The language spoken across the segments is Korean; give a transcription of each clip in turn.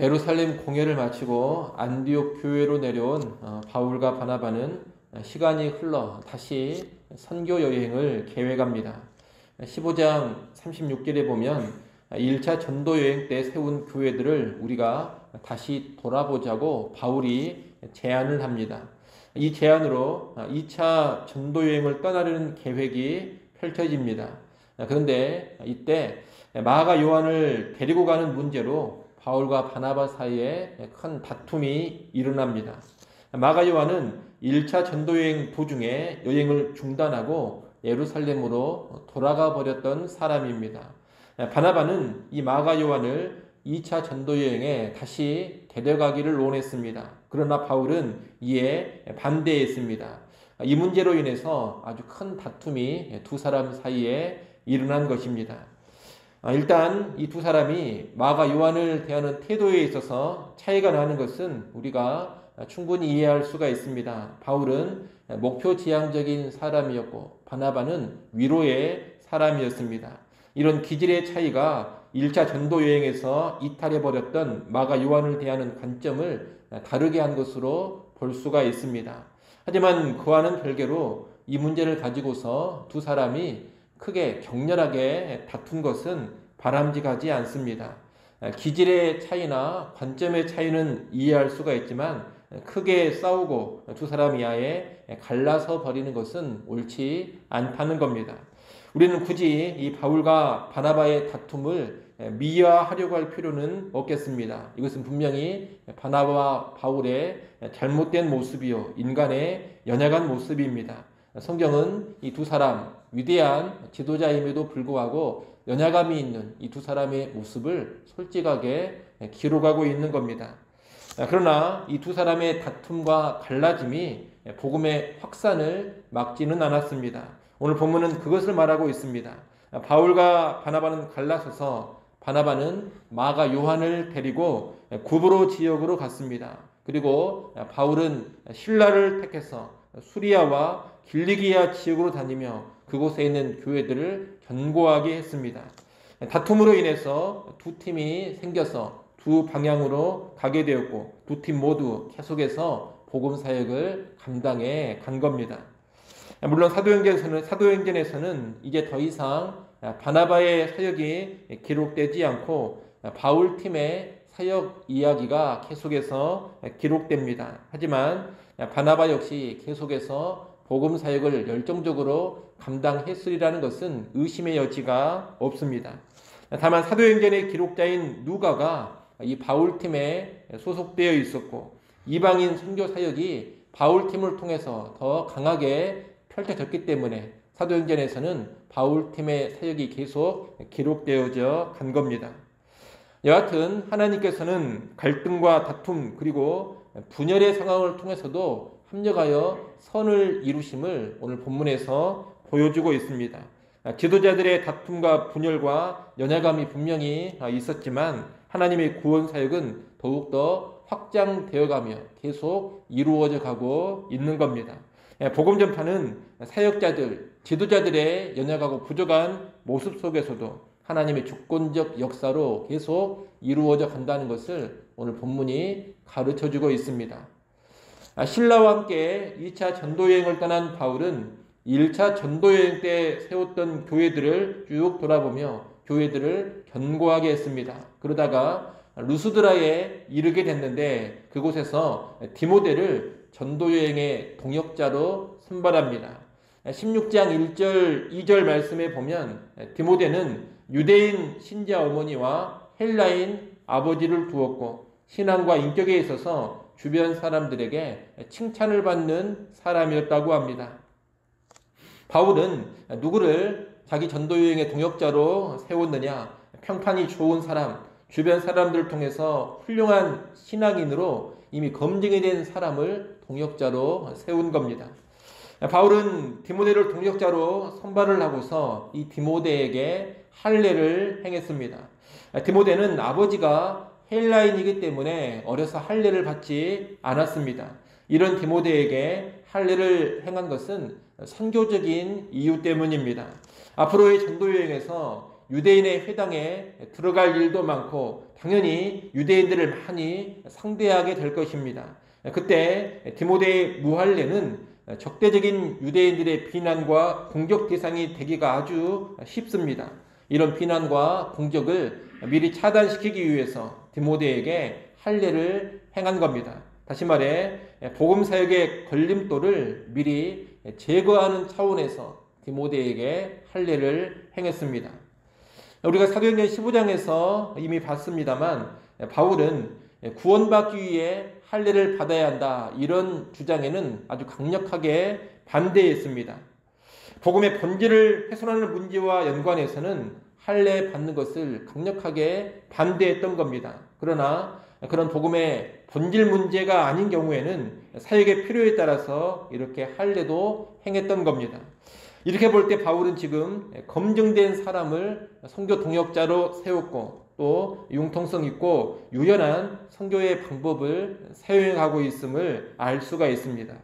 예루살렘 공회를 마치고 안디옥 교회로 내려온 바울과 바나바는 시간이 흘러 다시 선교 여행을 계획합니다. 15장 36절에 보면 1차 전도 여행 때 세운 교회들을 우리가 다시 돌아보자고 바울이 제안을 합니다. 이 제안으로 2차 전도 여행을 떠나려는 계획이 펼쳐집니다. 그런데 이때 마가 요한을 데리고 가는 문제로 바울과 바나바 사이에 큰 다툼이 일어납니다. 마가 요한은 1차 전도여행 도중에 여행을 중단하고 예루살렘으로 돌아가 버렸던 사람입니다. 바나바는 이 마가 요한을 2차 전도여행에 다시 데려가기를 원했습니다. 그러나 바울은 이에 반대했습니다. 이 문제로 인해서 아주 큰 다툼이 두 사람 사이에 일어난 것입니다. 일단 이 두 사람이 마가 요한을 대하는 태도에 있어서 차이가 나는 것은 우리가 충분히 이해할 수가 있습니다. 바울은 목표지향적인 사람이었고 바나바는 위로의 사람이었습니다. 이런 기질의 차이가 1차 전도 여행에서 이탈해버렸던 마가 요한을 대하는 관점을 다르게 한 것으로 볼 수가 있습니다. 하지만 그와는 별개로 이 문제를 가지고서 두 사람이 크게 격렬하게 다툰 것은 바람직하지 않습니다. 기질의 차이나 관점의 차이는 이해할 수가 있지만 크게 싸우고 두 사람이 아예 갈라서 버리는 것은 옳지 않다는 겁니다. 우리는 굳이 이 바울과 바나바의 다툼을 미화하려고 할 필요는 없겠습니다. 이것은 분명히 바나바와 바울의 잘못된 모습이요 인간의 연약한 모습입니다. 성경은 이 두 사람 위대한 지도자임에도 불구하고 연약함이 있는 이 두 사람의 모습을 솔직하게 기록하고 있는 겁니다. 그러나 이 두 사람의 다툼과 갈라짐이 복음의 확산을 막지는 않았습니다. 오늘 본문은 그것을 말하고 있습니다. 바울과 바나바는 갈라서서 바나바는 마가 요한을 데리고 구브로 지역으로 갔습니다. 그리고 바울은 신라를 택해서 수리아와 길리기아 지역으로 다니며 그곳에 있는 교회들을 견고하게 했습니다. 다툼으로 인해서 두 팀이 생겨서 두 방향으로 가게 되었고 두 팀 모두 계속해서 복음 사역을 감당해 간 겁니다. 물론 사도행전에서는 이제 더 이상 바나바의 사역이 기록되지 않고 바울 팀의 사역 이야기가 계속해서 기록됩니다. 하지만 바나바 역시 계속해서 복음 사역을 열정적으로 감당했으리라는 것은 의심의 여지가 없습니다. 다만 사도행전의 기록자인 누가가 이 바울 팀에 소속되어 있었고 이방인 선교 사역이 바울 팀을 통해서 더 강하게 펼쳐졌기 때문에 사도행전에서는 바울 팀의 사역이 계속 기록되어져 간 겁니다. 여하튼 하나님께서는 갈등과 다툼 그리고 분열의 상황을 통해서도 합력하여 선을 이루심을 오늘 본문에서 보여주고 있습니다. 지도자들의 다툼과 분열과 연약함이 분명히 있었지만 하나님의 구원 사역은 더욱더 확장되어가며 계속 이루어져 가고 있는 겁니다. 복음 전파는 사역자들, 지도자들의 연약하고 부족한 모습 속에서도 하나님의 주권적 역사로 계속 이루어져 간다는 것을 오늘 본문이 가르쳐주고 있습니다. 신라와 함께 2차 전도여행을 떠난 바울은 1차 전도여행 때 세웠던 교회들을 쭉 돌아보며 교회들을 견고하게 했습니다. 그러다가 루스드라에 이르게 됐는데 그곳에서 디모데를 전도여행의 동역자로 선발합니다. 16장 1절 2절 말씀에 보면 디모데는 유대인 신자 어머니와 헬라인 아버지를 두었고 신앙과 인격에 있어서 주변 사람들에게 칭찬을 받는 사람이었다고 합니다. 바울은 누구를 자기 전도여행의 동역자로 세웠느냐? 평판이 좋은 사람, 주변 사람들을 통해서 훌륭한 신앙인으로 이미 검증이 된 사람을 동역자로 세운 겁니다. 바울은 디모데를 동역자로 선발을 하고서 이 디모데에게 할례를 행했습니다. 디모데는 아버지가 헬라인이기 때문에 어려서 할례를 받지 않았습니다. 이런 디모데에게 할례를 행한 것은 선교적인 이유 때문입니다. 앞으로의 전도여행에서 유대인의 회당에 들어갈 일도 많고 당연히 유대인들을 많이 상대하게 될 것입니다. 그때 디모데의 무할례는 적대적인 유대인들의 비난과 공격 대상이 되기가 아주 쉽습니다. 이런 비난과 공격을 미리 차단시키기 위해서 디모데에게 할례를 행한 겁니다. 다시 말해 복음 사역의 걸림돌을 미리 제거하는 차원에서 디모데에게 할례를 행했습니다. 우리가 사도행전 15장에서 이미 봤습니다만 바울은 구원받기 위해 할례를 받아야 한다, 이런 주장에는 아주 강력하게 반대했습니다. 복음의 본질을 훼손하는 문제와 연관해서는 할례 받는 것을 강력하게 반대했던 겁니다. 그러나 그런 복음의 본질 문제가 아닌 경우에는 사역의 필요에 따라서 이렇게 할례도 행했던 겁니다. 이렇게 볼 때 바울은 지금 검증된 사람을 선교 동역자로 세웠고 또 융통성 있고 유연한 선교의 방법을 사용하고 있음을 알 수가 있습니다.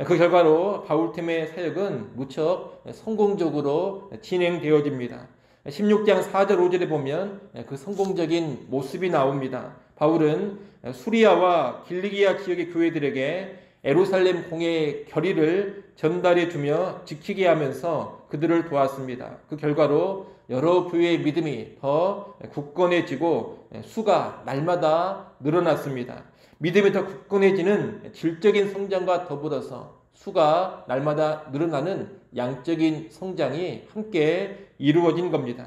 그 결과로 바울팀의 사역은 무척 성공적으로 진행되어집니다. 16장 4절 5절에 보면 그 성공적인 모습이 나옵니다. 바울은 수리아와 길리기아 지역의 교회들에게 예루살렘 공회의 결의를 전달해 주며 지키게 하면서 그들을 도왔습니다. 그 결과로 여러 교회의 믿음이 더 굳건해지고 수가 날마다 늘어났습니다. 믿음이 더 굳건해지는 질적인 성장과 더불어서 수가 날마다 늘어나는 양적인 성장이 함께 이루어진 겁니다.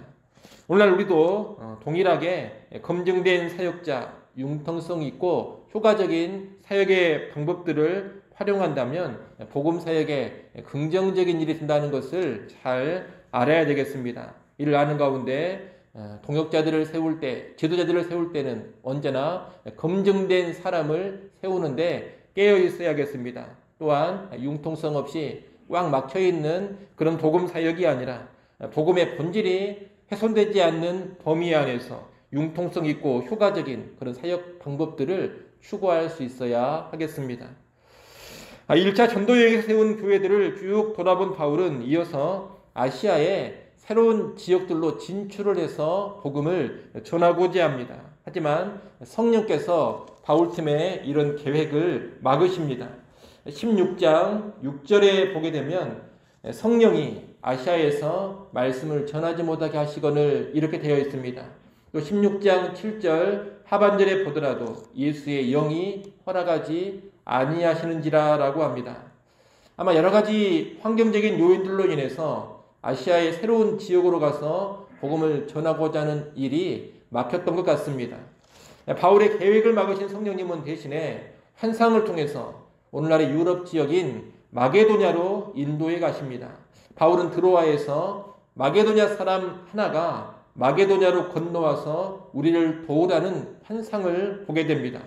오늘날 우리도 동일하게 검증된 사역자, 융통성 있고 효과적인 사역의 방법들을 활용한다면 복음 사역에 긍정적인 일이 된다는 것을 잘 알아야 되겠습니다. 이를 아는 가운데 동역자들을 세울 때, 지도자들을 세울 때는 언제나 검증된 사람을 세우는데 깨어 있어야겠습니다. 또한 융통성 없이 꽉 막혀 있는 그런 복음 사역이 아니라 복음의 본질이 훼손되지 않는 범위 안에서 융통성 있고 효과적인 그런 사역 방법들을 추구할 수 있어야 하겠습니다. 1차 전도여행에서 세운 교회들을 쭉 돌아본 바울은 이어서 아시아의 새로운 지역들로 진출을 해서 복음을 전하고자 합니다. 하지만 성령께서 바울팀의 이런 계획을 막으십니다. 16장 6절에 보게 되면 성령이 아시아에서 말씀을 전하지 못하게 하시거늘 이렇게 되어 있습니다. 또 16장 7절 하반절에 보더라도 예수의 영이 허락하지 아니하시는지라 라고 합니다. 아마 여러 가지 환경적인 요인들로 인해서 아시아의 새로운 지역으로 가서 복음을 전하고자 하는 일이 막혔던 것 같습니다. 바울의 계획을 막으신 성령님은 대신에 환상을 통해서 오늘날의 유럽 지역인 마게도냐로 인도해 가십니다. 바울은 드로아에서 마게도냐 사람 하나가 마게도냐로 건너와서 우리를 도우라는 환상을 보게 됩니다.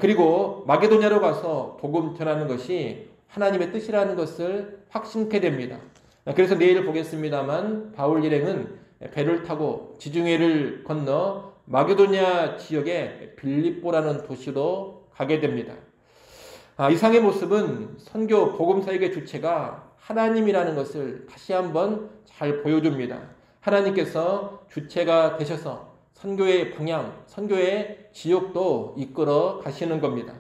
그리고 마게도냐로 가서 복음 전하는 것이 하나님의 뜻이라는 것을 확신케 됩니다. 그래서 내일 보겠습니다만 바울 일행은 배를 타고 지중해를 건너 마게도냐 지역의 빌립보라는 도시로 가게 됩니다. 이상의 모습은 선교 복음 사역의 주체가 하나님이라는 것을 다시 한번 잘 보여줍니다. 하나님께서 주체가 되셔서 선교의 방향, 선교의 지역도 이끌어 가시는 겁니다.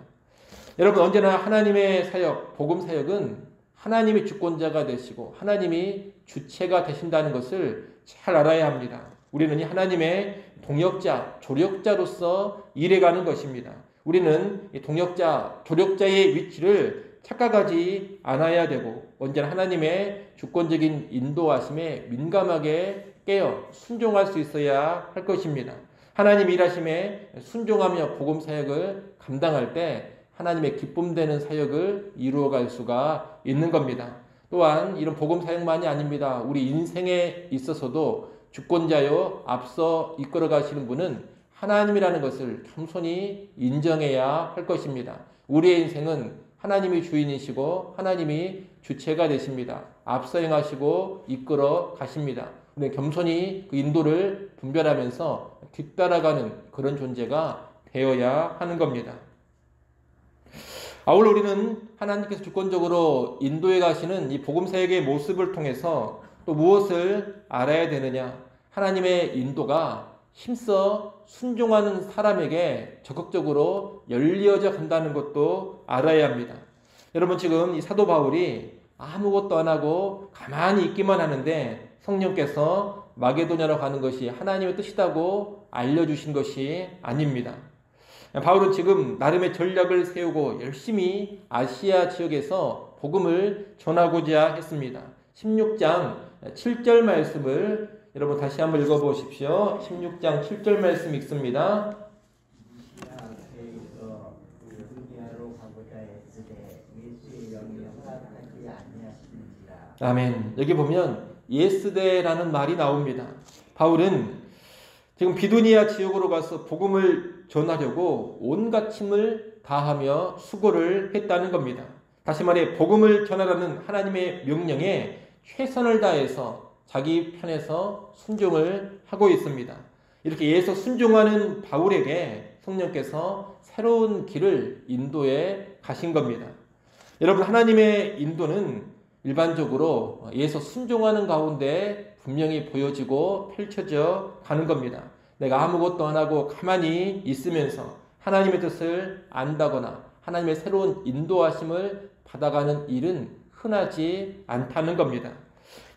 여러분, 언제나 하나님의 사역, 복음 사역은 하나님이 주권자가 되시고 하나님이 주체가 되신다는 것을 잘 알아야 합니다. 우리는 이 하나님의 동역자, 조력자로서 일해가는 것입니다. 우리는 이 동역자, 조력자의 위치를 착각하지 않아야 되고 언제나 하나님의 주권적인 인도하심에 민감하게 깨어 순종할 수 있어야 할 것입니다. 하나님 일하심에 순종하며 복음 사역을 감당할 때 하나님의 기쁨되는 사역을 이루어갈 수가 있는 겁니다. 또한 이런 복음 사역만이 아닙니다. 우리 인생에 있어서도 주권자요 앞서 이끌어 가시는 분은 하나님이라는 것을 겸손히 인정해야 할 것입니다. 우리의 인생은 하나님이 주인이시고 하나님이 주체가 되십니다. 앞서 행하시고 이끌어 가십니다. 우리는 겸손히 그 인도를 분별하면서 뒤따라가는 그런 존재가 되어야 하는 겁니다. 아울러 우리는 하나님께서 주권적으로 인도해 가시는 이 복음 사역의 모습을 통해서 또 무엇을 알아야 되느냐? 하나님의 인도가 힘써 순종하는 사람에게 적극적으로 열려져 간다는 것도 알아야 합니다. 여러분, 지금 이 사도 바울이 아무것도 안 하고 가만히 있기만 하는데 성령께서 마게도냐로 가는 것이 하나님의 뜻이라고 알려주신 것이 아닙니다. 바울은 지금 나름의 전략을 세우고 열심히 아시아 지역에서 복음을 전하고자 했습니다. 16장 7절 말씀을 여러분 다시 한번 읽어보십시오. 16장 7절 말씀 읽습니다. 아멘. 여기 보면 예스데라는 말이 나옵니다. 바울은 지금 비두니아 지역으로 가서 복음을 전하려고 온갖 힘을 다하며 수고를 했다는 겁니다. 다시 말해 복음을 전하라는 하나님의 명령에 최선을 다해서 자기 편에서 순종을 하고 있습니다. 이렇게 예수 순종하는 바울에게 성령께서 새로운 길을 인도해 가신 겁니다. 여러분, 하나님의 인도는 일반적으로 예수 순종하는 가운데 분명히 보여지고 펼쳐져 가는 겁니다. 내가 아무것도 안 하고 가만히 있으면서 하나님의 뜻을 안다거나 하나님의 새로운 인도하심을 받아가는 일은 흔하지 않다는 겁니다.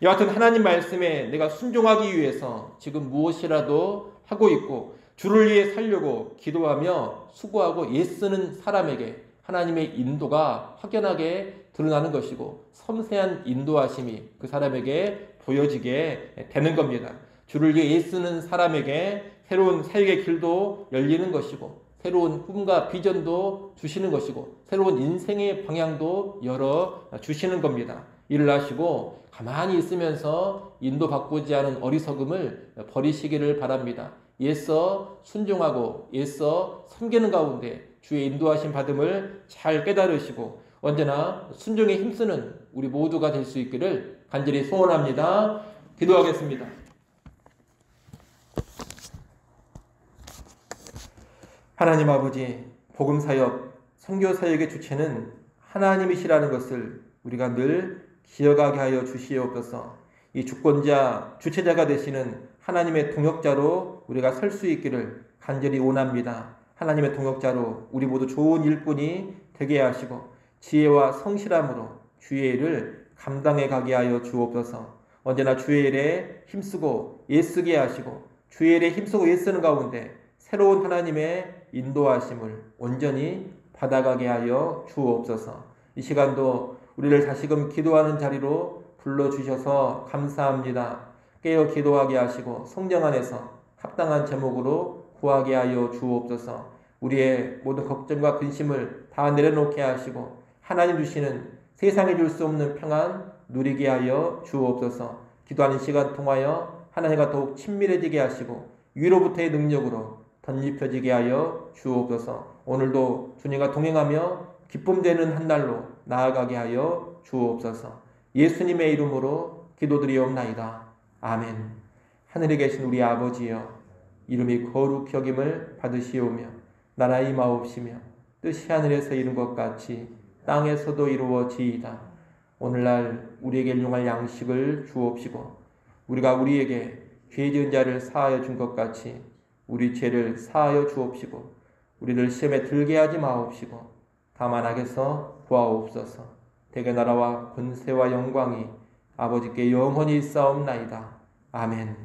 여하튼 하나님 말씀에 내가 순종하기 위해서 지금 무엇이라도 하고 있고 주를 위해 살려고 기도하며 수고하고 애쓰는 사람에게 하나님의 인도가 확연하게 드러나는 것이고 섬세한 인도하심이 그 사람에게 보여지게 되는 겁니다. 주를 위해 애쓰는 사람에게 새로운 사역의 길도 열리는 것이고 새로운 꿈과 비전도 주시는 것이고 새로운 인생의 방향도 열어주시는 겁니다. 일을 하시고 가만히 있으면서 인도받고지 않은 어리석음을 버리시기를 바랍니다. 예서 순종하고 예서 섬기는 가운데 주의 인도하심 받음을 잘 깨달으시고 언제나 순종에 힘쓰는 우리 모두가 될 수 있기를 간절히 소원합니다. 기도하겠습니다. 하나님 아버지, 복음사역, 선교사역의 주체는 하나님이시라는 것을 우리가 늘 기억하게 하여 주시옵소서. 이 주권자, 주체자가 되시는 하나님의 동역자로 우리가 설 수 있기를 간절히 원합니다. 하나님의 동역자로 우리 모두 좋은 일꾼이 되게 하시고 지혜와 성실함으로 주의 일을 감당해 가게 하여 주옵소서. 언제나 주의 일에 힘쓰고 애쓰게 하시고 주의 일에 힘쓰고 애쓰는 가운데 새로운 하나님의 인도하심을 온전히 받아가게 하여 주옵소서. 이 시간도 우리를 다시금 기도하는 자리로 불러주셔서 감사합니다. 깨어 기도하게 하시고 성령 안에서 합당한 제목으로 구하게 하여 주옵소서. 우리의 모든 걱정과 근심을 다 내려놓게 하시고 하나님 주시는 세상에 줄 수 없는 평안 누리게 하여 주옵소서. 기도하는 시간 통하여 하나님과 더욱 친밀해지게 하시고 위로부터의 능력으로 덧입혀지게 하여 주옵소서. 오늘도 주님과 동행하며 기쁨되는 한 날로 나아가게 하여 주옵소서. 예수님의 이름으로 기도드리옵나이다. 아멘. 하늘에 계신 우리 아버지여, 이름이 거룩히 여김을 받으시오며 나라 임하옵시며 뜻이 하늘에서 이룬 것 같이 땅에서도 이루어지이다. 오늘날 우리에게 일용할 양식을 주옵시고 우리가 우리에게 죄 지은 자를 사하여 준 것 같이 우리 죄를 사하여 주옵시고 우리를 시험에 들게 하지 마옵시고 다만 악에서 구하옵소서. 대개 나라와 권세와 영광이 아버지께 영원히 있사옵나이다. 아멘.